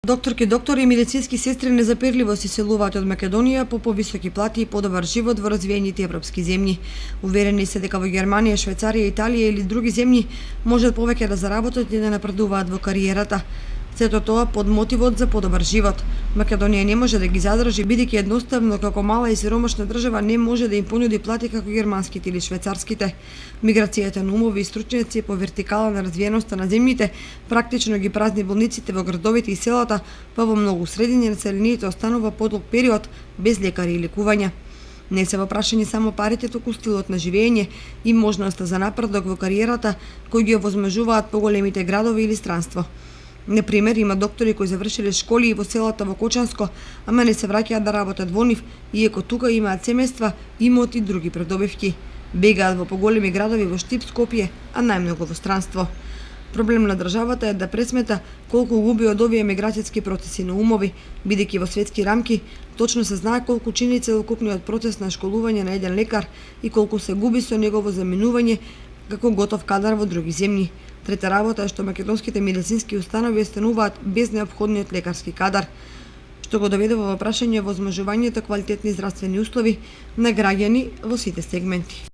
Докторки, доктори и медицински сестри незапирливо се иселуваат од Македонија по повисоки плати и подобар живот во развиените европски земји. Уверени се дека во Германија, Швајцарија, Италија или други земји можат повеќе да заработат и да напредуваат во кариерата. Сето тоа под мотивот за подобар живот. Македонија не може да ги задржи бидејќи едноставно како мала и сиромашна држава не може да им понуди плати како германските или швајцарските. Миграцијата на умови и стручњаци по вертикала на развиеноста на земјите практично ги празни болниците во градовите и селата, па во многу средини населението останува подолг период без лекари и лекување. Не се во прашање само парите, туку стилот на живење и можноста за напредок во кариерата кои ги овозможуваат поголемите градови или странство. Например, има доктори кои завршиле школи и во селата во Кочанско, ама не се враќаат да работат во нив, иако тука имаат семејства, имот и други придобивки. Бегаат во поголеми градови во Штип, Скопје, а најмногу во странство. Проблем на државата е да пресмета колку губи од овие миграцијски процеси на умови, бидејќи во светски рамки точно се знае колку чини целокупниот процес на школување на еден лекар и колку се губи со негово заменување како готов кадар во други земји. Трета работа е што македонските медицински установи остануваат без неопходниот лекарски кадар, што го доведе во прашање возможувањето квалитетни здравствени услови на граѓани во сите сегменти.